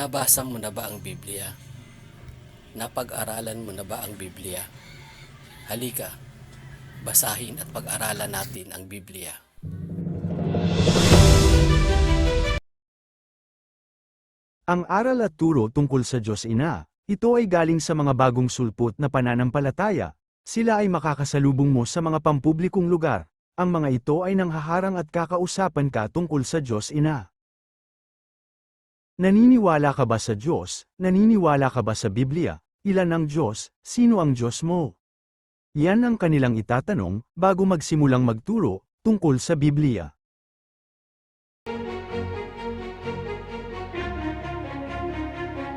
Nabasa mo na ba ang Biblia? Napag-aralan mo na ba ang Biblia? Halika, basahin at pag-aralan natin ang Biblia. Ang aral at turo tungkol sa Diyos Ina, ito ay galing sa mga bagong sulpot na pananampalataya. Sila ay makakasalubong mo sa mga pampublikong lugar. Ang mga ito ay nanghaharang at kakausapan ka tungkol sa Diyos Ina. Naniniwala ka ba sa Diyos? Naniniwala ka ba sa Biblia? Ilan ang Diyos? Sino ang Diyos mo? Yan ang kanilang itatanong bago magsimulang magturo tungkol sa Biblia.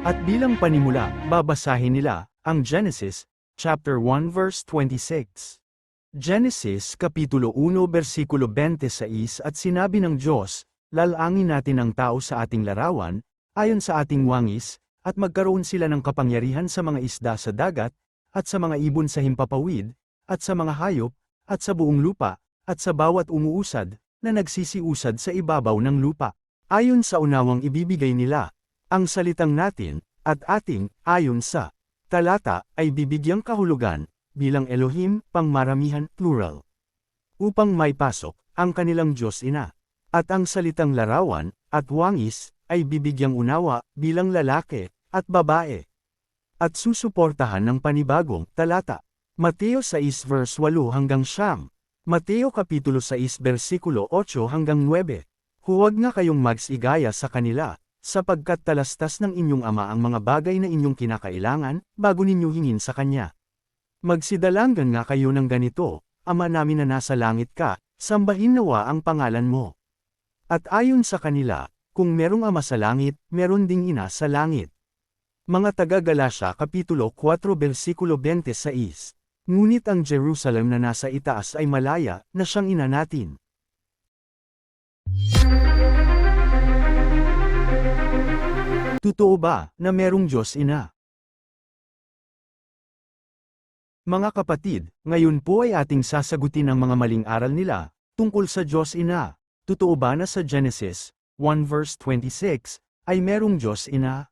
At bilang panimula, babasahin nila ang Genesis, chapter 1 verse 26. Genesis kapitulo 1 bersikulo 26 at sinabi ng Diyos, lalangin natin ang tao sa ating larawan, ayon sa ating wangis, at magkaroon sila ng kapangyarihan sa mga isda sa dagat, at sa mga ibon sa himpapawid, at sa mga hayop, at sa buong lupa, at sa bawat umuusad, na nagsisiusad sa ibabaw ng lupa. Ayon sa unawang ibibigay nila, ang salitang natin, at ating, ayon sa talata, ay bibigyang kahulugan, bilang Elohim, pangmaramihan, plural. Upang may pasok, ang kanilang Diyos Ina. At ang salitang larawan, at wangis, ay bibigyang unawa, bilang lalaki, at babae. At susuportahan ng panibagong talata. Mateo 6 verse 8 hanggang 9. Mateo kapitulo 6 bersikulo 8 hanggang 9. Huwag nga kayong magsigaya sa kanila, sapagkat talastas ng inyong ama ang mga bagay na inyong kinakailangan, bago ninyo hingin sa kanya. Magsidalanggan nga kayo ng ganito, Ama namin na nasa langit ka, sambahin nawa ang pangalan mo. At ayon sa kanila, kung merong ama sa langit, meron ding ina sa langit. Mga taga-Galasya kapitulo 4 bersikulo 26. Ngunit ang Jerusalem na nasa itaas ay malaya, na siyang ina natin. Totoo ba, na merong Diyos Ina? Mga kapatid, ngayon po ay ating sasagutin ang mga maling aral nila, tungkol sa Diyos Ina. Totoo ba na sa Genesis 1 verse 26, ay merong Diyos Ina?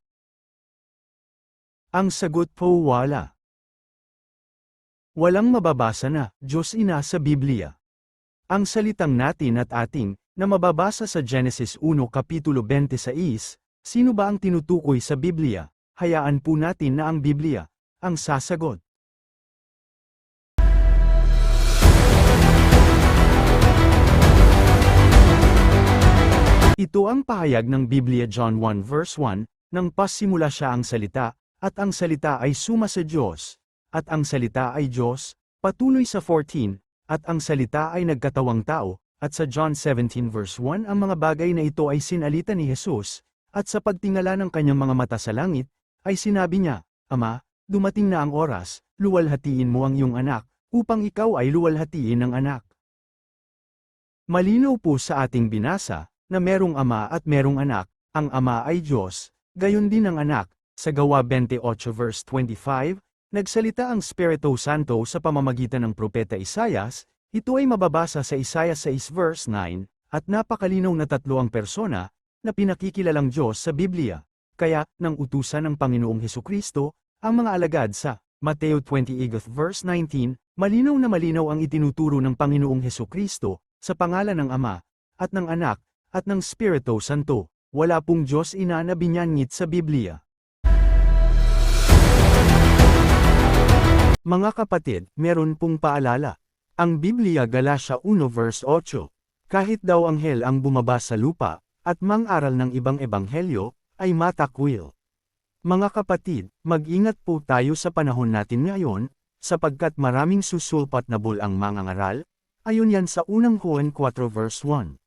Ang sagot po wala. Walang mababasa na Diyos Ina sa Biblia. Ang salitang natin at ating, na mababasa sa Genesis 1 kapitulo 26, sino ba ang tinutukoy sa Biblia? Hayaan po natin na ang Biblia ang sasagot. Ito ang pahayag ng Biblia John 1 verse 1, nang pasimula siya ang salita, at ang salita ay suma sa Diyos, at ang salita ay Diyos, patuloy sa 14, at ang salita ay nagkatawang tao, at sa John 17 verse 1 ang mga bagay na ito ay sinalita ni Jesus, at sa pagtingala ng kanyang mga mata sa langit, ay sinabi niya, Ama, dumating na ang oras, luwalhatiin mo ang iyong anak, upang ikaw ay luwalhatiin ng anak. Malinaw po sa ating binasa, na merong ama at merong anak, ang ama ay Diyos, gayon din ang anak. Sa Gawa 28 verse 25, nagsalita ang Espiritu Santo sa pamamagitan ng propeta Isaias, ito ay mababasa sa Isaias 6 verse 9, at napakalinaw na tatlo ang persona, na pinakikilalang Diyos sa Biblia. Kaya, nang utusan ng Panginoong Hesukristo, ang mga alagad sa Mateo 28 verse 19, malinaw na malinaw ang itinuturo ng Panginoong Hesukristo, sa pangalan ng Ama, at ng Anak, at ng Espiritu Santo. Wala pong Diyos Ina na binyanyit sa Biblia. Mga kapatid, meron pong paalala. Ang Biblia Galasya 1 verse 8. Kahit daw anghel ang bumaba sa lupa, at mang-aral ng ibang ebanghelyo, ay matakwil. Mga kapatid, mag-ingat po tayo sa panahon natin ngayon, sapagkat maraming susulpat na bulang mangangaral, ayon yan sa unang Juan 4 verse 1.